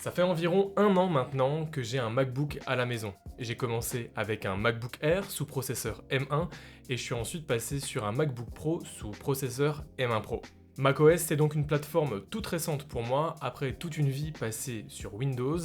Ça fait environ 1 an maintenant que j'ai un MacBook à la maison. J'ai commencé avec un MacBook Air sous processeur M1 et je suis ensuite passé sur un MacBook Pro sous processeur M1 Pro. macOS c'est donc une plateforme toute récente pour moi après toute une vie passée sur Windows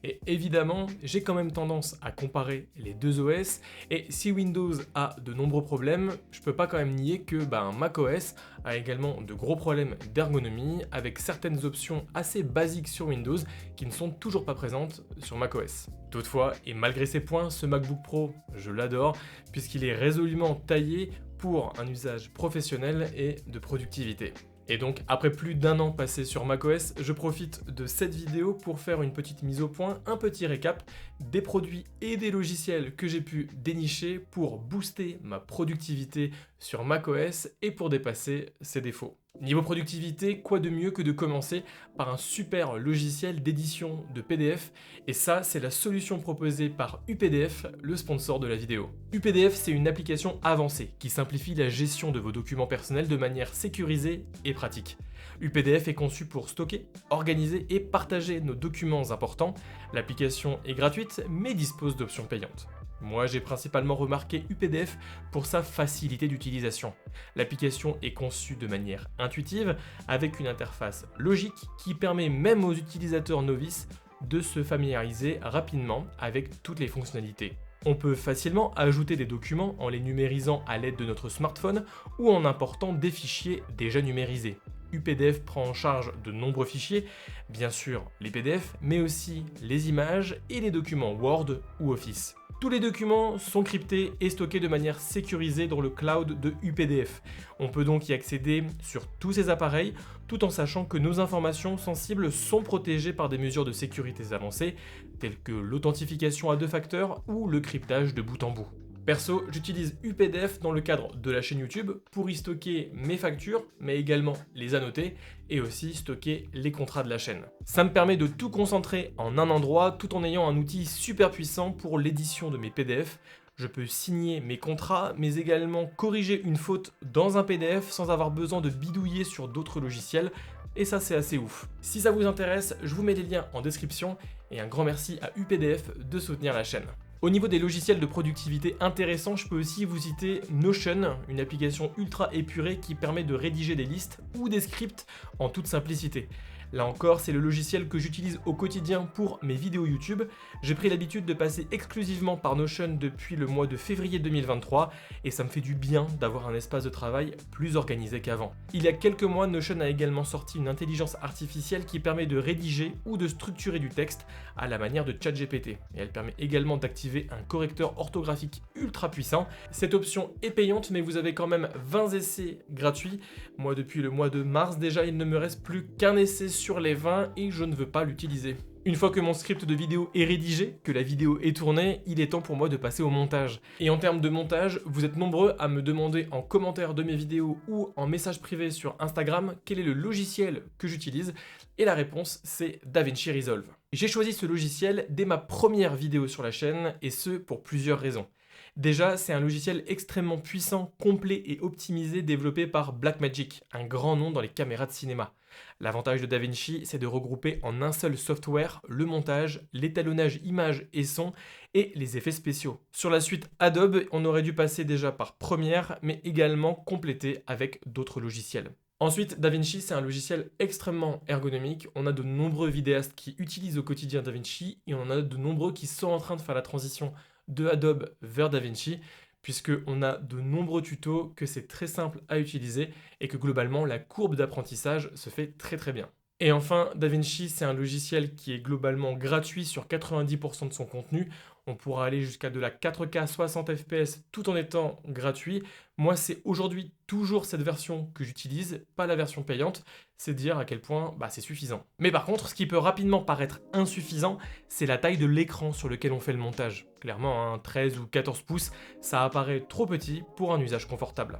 et évidemment j'ai quand même tendance à comparer les deux OS et si Windows a de nombreux problèmes, je peux pas quand même nier que macOS a également de gros problèmes d'ergonomie avec certaines options assez basiques sur Windows qui ne sont toujours pas présentes sur macOS. Toutefois, et malgré ces points, ce MacBook Pro, je l'adore puisqu'il est résolument taillé pour un usage professionnel et de productivité. Et donc, après plus d'1 an passé sur macOS, je profite de cette vidéo pour faire une petite mise au point, un petit récap des produits et des logiciels que j'ai pu dénicher pour booster ma productivité sur macOS et pour dépasser ses défauts. Niveau productivité, quoi de mieux que de commencer par un super logiciel d'édition de PDF, et ça c'est la solution proposée par UPDF, le sponsor de la vidéo. UPDF c'est une application avancée qui simplifie la gestion de vos documents personnels de manière sécurisée et pratique. UPDF est conçu pour stocker, organiser et partager nos documents importants. L'application est gratuite mais dispose d'options payantes. Moi, j'ai principalement remarqué UPDF pour sa facilité d'utilisation. L'application est conçue de manière intuitive, avec une interface logique qui permet même aux utilisateurs novices de se familiariser rapidement avec toutes les fonctionnalités. On peut facilement ajouter des documents en les numérisant à l'aide de notre smartphone ou en important des fichiers déjà numérisés. UPDF prend en charge de nombreux fichiers, bien sûr les PDF, mais aussi les images et les documents Word ou Office. Tous les documents sont cryptés et stockés de manière sécurisée dans le cloud de UPDF. On peut donc y accéder sur tous ces appareils, tout en sachant que nos informations sensibles sont protégées par des mesures de sécurité avancées, telles que l'authentification à 2 facteurs ou le cryptage de bout en bout. Perso, j'utilise UPDF dans le cadre de la chaîne YouTube pour y stocker mes factures, mais également les annoter et aussi stocker les contrats de la chaîne. Ça me permet de tout concentrer en un endroit tout en ayant un outil super puissant pour l'édition de mes PDF. Je peux signer mes contrats, mais également corriger une faute dans un PDF sans avoir besoin de bidouiller sur d'autres logiciels. Et ça, c'est assez ouf. Si ça vous intéresse, je vous mets les liens en description et un grand merci à UPDF de soutenir la chaîne. Au niveau des logiciels de productivité intéressants, je peux aussi vous citer Notion, une application ultra épurée qui permet de rédiger des listes ou des scripts en toute simplicité. Là encore, c'est le logiciel que j'utilise au quotidien pour mes vidéos YouTube. J'ai pris l'habitude de passer exclusivement par Notion depuis le mois de février 2023 et ça me fait du bien d'avoir un espace de travail plus organisé qu'avant. Il y a quelques mois, Notion a également sorti une intelligence artificielle qui permet de rédiger ou de structurer du texte à la manière de ChatGPT. Et elle permet également d'activer un correcteur orthographique ultra puissant. Cette option est payante, mais vous avez quand même 20 essais gratuits. Moi, depuis le mois de mars déjà, il ne me reste plus qu'un essai sur les 20 et je ne veux pas l'utiliser. Une fois que mon script de vidéo est rédigé, que la vidéo est tournée, il est temps pour moi de passer au montage. Et en termes de montage, vous êtes nombreux à me demander en commentaire de mes vidéos ou en message privé sur Instagram quel est le logiciel que j'utilise et la réponse c'est DaVinci Resolve. J'ai choisi ce logiciel dès ma première vidéo sur la chaîne et ce pour plusieurs raisons. Déjà, c'est un logiciel extrêmement puissant, complet et optimisé développé par Blackmagic, un grand nom dans les caméras de cinéma. L'avantage de DaVinci, c'est de regrouper en un seul software le montage, l'étalonnage images et son et les effets spéciaux. Sur la suite Adobe, on aurait dû passer déjà par Premiere, mais également compléter avec d'autres logiciels. Ensuite, DaVinci, c'est un logiciel extrêmement ergonomique. On a de nombreux vidéastes qui utilisent au quotidien DaVinci et on en a de nombreux qui sont en train de faire la transition de Adobe vers DaVinci, puisqu'on a de nombreux tutos, que c'est très simple à utiliser et que globalement la courbe d'apprentissage se fait très très bien. Et enfin, DaVinci, c'est un logiciel qui est globalement gratuit sur 90% de son contenu. On pourra aller jusqu'à de la 4K 60 fps tout en étant gratuit. Moi, c'est aujourd'hui toujours cette version que j'utilise, pas la version payante. C'est dire à quel point c'est suffisant. Mais par contre, ce qui peut rapidement paraître insuffisant, c'est la taille de l'écran sur lequel on fait le montage. Clairement, 13 ou 14 pouces, ça apparaît trop petit pour un usage confortable.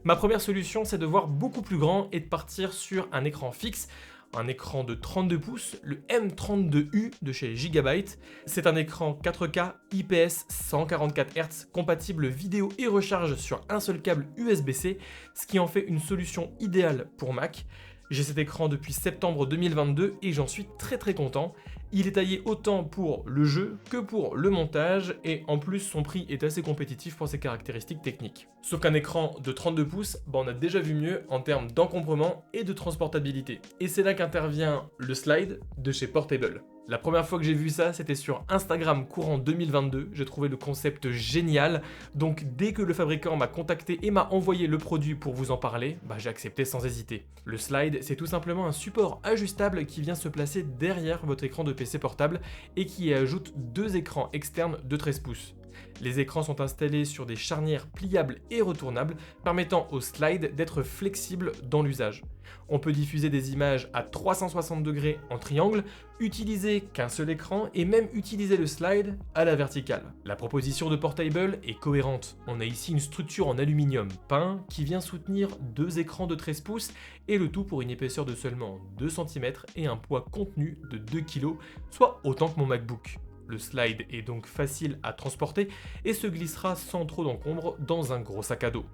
Ma première solution, c'est de voir beaucoup plus grand et de partir sur un écran fixe. Un écran de 32 pouces, le M32U de chez Gigabyte. C'est un écran 4K IPS 144 Hz compatible vidéo et recharge sur un seul câble USB-C, ce qui en fait une solution idéale pour Mac. J'ai cet écran depuis septembre 2022 et j'en suis très content. Il est taillé autant pour le jeu que pour le montage et en plus son prix est assez compétitif pour ses caractéristiques techniques. Sauf qu'un écran de 32 pouces, on a déjà vu mieux en termes d'encombrement et de transportabilité. Et c'est là qu'intervient le slide de chez Portable. La première fois que j'ai vu ça, c'était sur Instagram courant 2022, j'ai trouvé le concept génial, donc dès que le fabricant m'a contacté et m'a envoyé le produit pour vous en parler, j'ai accepté sans hésiter. Le slide, c'est tout simplement un support ajustable qui vient se placer derrière votre écran de PC portable et qui y ajoute deux écrans externes de 13 pouces. Les écrans sont installés sur des charnières pliables et retournables, permettant au slide d'être flexible dans l'usage. On peut diffuser des images à 360 degrés en triangle, utiliser qu'un seul écran et même utiliser le slide à la verticale. La proposition de Portable est cohérente. On a ici une structure en aluminium peint qui vient soutenir deux écrans de 13 pouces et le tout pour une épaisseur de seulement 2 cm et un poids contenu de 2 kg, soit autant que mon MacBook. Le slide est donc facile à transporter et se glissera sans trop d'encombre dans un gros sac à dos.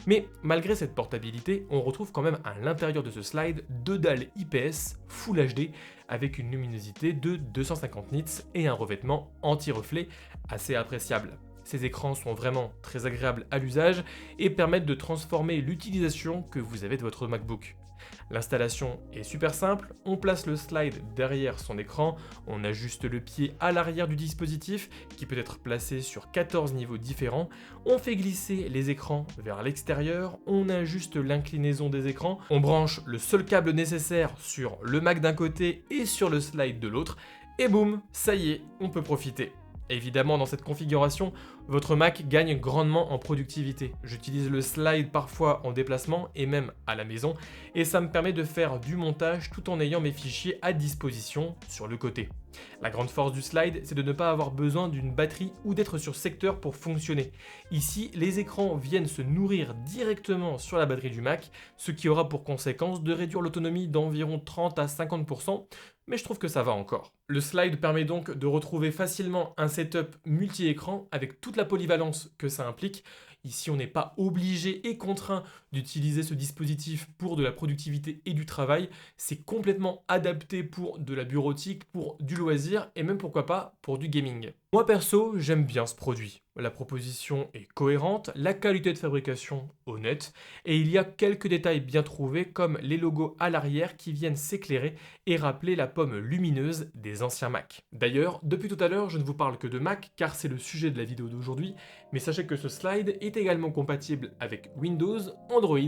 Mais malgré cette portabilité, on retrouve quand même à l'intérieur de ce slide deux dalles IPS Full HD avec une luminosité de 250 nits et un revêtement anti-reflet assez appréciable. Ces écrans sont vraiment très agréables à l'usage et permettent de transformer l'utilisation que vous avez de votre MacBook. L'installation est super simple, on place le slide derrière son écran, on ajuste le pied à l'arrière du dispositif qui peut être placé sur 14 niveaux différents, on fait glisser les écrans vers l'extérieur, on ajuste l'inclinaison des écrans, on branche le seul câble nécessaire sur le Mac d'un côté et sur le slide de l'autre, et boum, ça y est, on peut profiter. Évidemment, dans cette configuration, votre Mac gagne grandement en productivité. J'utilise le slide parfois en déplacement et même à la maison, et ça me permet de faire du montage tout en ayant mes fichiers à disposition sur le côté. La grande force du slide, c'est de ne pas avoir besoin d'une batterie ou d'être sur secteur pour fonctionner. Ici, les écrans viennent se nourrir directement sur la batterie du Mac, ce qui aura pour conséquence de réduire l'autonomie d'environ 30 à 50%, mais je trouve que ça va encore. Le slide permet donc de retrouver facilement un setup multi-écran avec toute la polyvalence que ça implique. Ici, on n'est pas obligé et contraint d'utiliser ce dispositif pour de la productivité et du travail. C'est complètement adapté pour de la bureautique, pour du loisir et même pourquoi pas pour du gaming. Moi perso, j'aime bien ce produit. La proposition est cohérente, la qualité de fabrication honnête et il y a quelques détails bien trouvés comme les logos à l'arrière qui viennent s'éclairer et rappeler la pomme lumineuse des anciens Mac. D'ailleurs, depuis tout à l'heure, je ne vous parle que de Mac car c'est le sujet de la vidéo d'aujourd'hui, mais sachez que ce slide est également compatible avec Windows, Android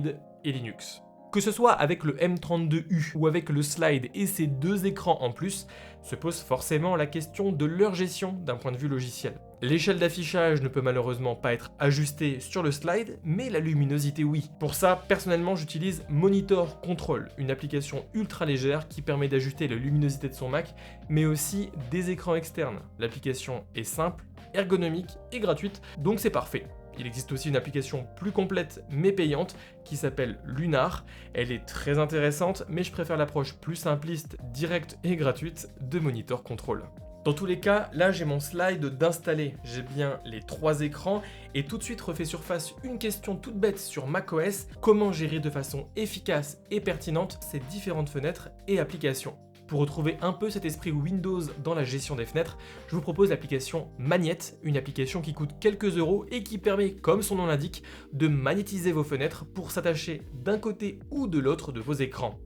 et Linux. Que ce soit avec le M32U ou avec le slide et ses deux écrans en plus, se pose forcément la question de leur gestion d'un point de vue logiciel. L'échelle d'affichage ne peut malheureusement pas être ajustée sur le slide, mais la luminosité oui. Pour ça, personnellement, j'utilise Monitor Control, une application ultra légère qui permet d'ajuster la luminosité de son Mac, mais aussi des écrans externes. L'application est simple, ergonomique et gratuite, donc c'est parfait. Il existe aussi une application plus complète mais payante qui s'appelle Lunar. Elle est très intéressante, mais je préfère l'approche plus simpliste, directe et gratuite de Monitor Control. Dans tous les cas, là j'ai mon slide d'installer, j'ai bien les trois écrans et tout de suite refait surface une question toute bête sur macOS, comment gérer de façon efficace et pertinente ces différentes fenêtres et applications. Pour retrouver un peu cet esprit Windows dans la gestion des fenêtres, je vous propose l'application Magnet, une application qui coûte quelques euros et qui permet, comme son nom l'indique, de magnétiser vos fenêtres pour s'attacher d'un côté ou de l'autre de vos écrans.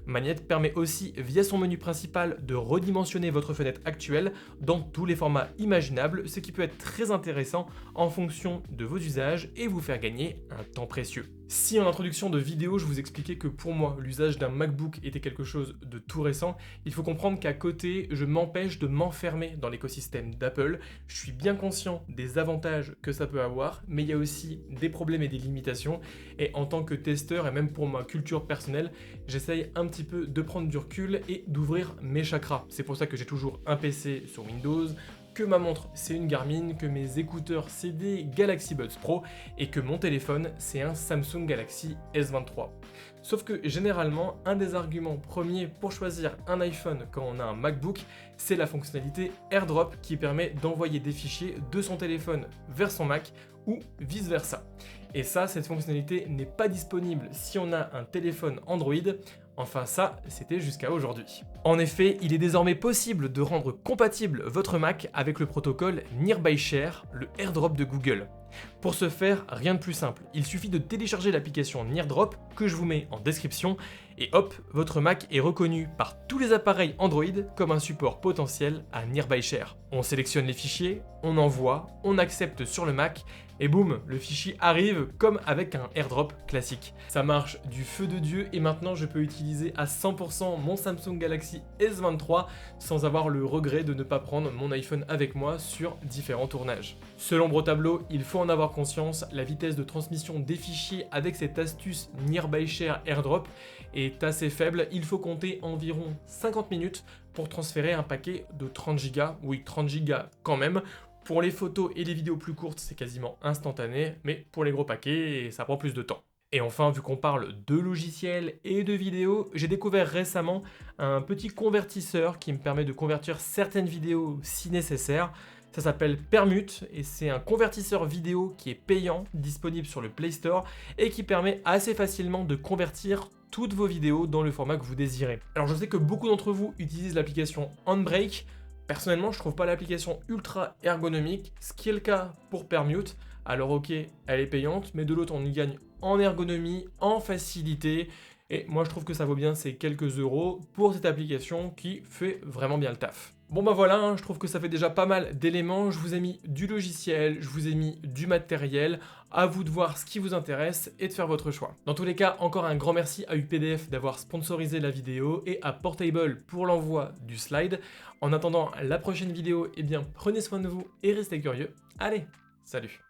Magnet permet aussi, via son menu principal, de redimensionner votre fenêtre actuelle dans tous les formats imaginables, ce qui peut être très intéressant en fonction de vos usages et vous faire gagner un temps précieux. Si en introduction de vidéo, je vous expliquais que pour moi, l'usage d'un MacBook était quelque chose de tout récent, il faut comprendre qu'à côté, je m'empêche de m'enfermer dans l'écosystème d'Apple. Je suis bien conscient des avantages que ça peut avoir, mais il y a aussi des problèmes et des limitations. Et en tant que testeur, et même pour ma culture personnelle, j'essaye un petit peu de prendre du recul et d'ouvrir mes chakras. C'est pour ça que j'ai toujours un PC sur Windows, que ma montre c'est une Garmin, que mes écouteurs c'est des Galaxy Buds Pro et que mon téléphone c'est un Samsung Galaxy S23. Sauf que généralement, un des arguments premiers pour choisir un iPhone quand on a un MacBook, c'est la fonctionnalité AirDrop qui permet d'envoyer des fichiers de son téléphone vers son Mac ou vice versa. Et ça, cette fonctionnalité n'est pas disponible si on a un téléphone Android. Enfin ça, c'était jusqu'à aujourd'hui. En effet, il est désormais possible de rendre compatible votre Mac avec le protocole Nearby Share, le AirDrop de Google. Pour ce faire, rien de plus simple, il suffit de télécharger l'application NearDrop que je vous mets en description et hop, votre Mac est reconnu par tous les appareils Android comme un support potentiel à Nearby Share. On sélectionne les fichiers, on envoie, on accepte sur le Mac et boum, le fichier arrive comme avec un AirDrop classique. Ça marche du feu de Dieu et maintenant je peux utiliser à 100% mon Samsung Galaxy S23 sans avoir le regret de ne pas prendre mon iPhone avec moi sur différents tournages. Ce l'ombre tableau, il faut en avoir conscience, la vitesse de transmission des fichiers avec cette astuce Nearby Share AirDrop est assez faible, il faut compter environ 50 minutes pour transférer un paquet de 30 Go, oui 30 Go quand même. Pour les photos et les vidéos plus courtes, c'est quasiment instantané, mais pour les gros paquets, ça prend plus de temps. Et enfin, vu qu'on parle de logiciels et de vidéos, j'ai découvert récemment un petit convertisseur qui me permet de convertir certaines vidéos si nécessaire. Ça s'appelle Permute et c'est un convertisseur vidéo qui est payant, disponible sur le Play Store et qui permet assez facilement de convertir toutes vos vidéos dans le format que vous désirez. Alors je sais que beaucoup d'entre vous utilisent l'application Handbrake. Personnellement, je trouve pas l'application ultra ergonomique, ce qui est le cas pour Permute. Alors ok, elle est payante, mais de l'autre on y gagne en ergonomie, en facilité. Et moi je trouve que ça vaut bien ces quelques euros pour cette application qui fait vraiment bien le taf. Bon bah voilà, hein, je trouve que ça fait déjà pas mal d'éléments, je vous ai mis du logiciel, je vous ai mis du matériel, à vous de voir ce qui vous intéresse et de faire votre choix. Dans tous les cas, encore un grand merci à UPDF d'avoir sponsorisé la vidéo et à Portable pour l'envoi du slide. En attendant la prochaine vidéo, eh bien prenez soin de vous et restez curieux. Allez, salut!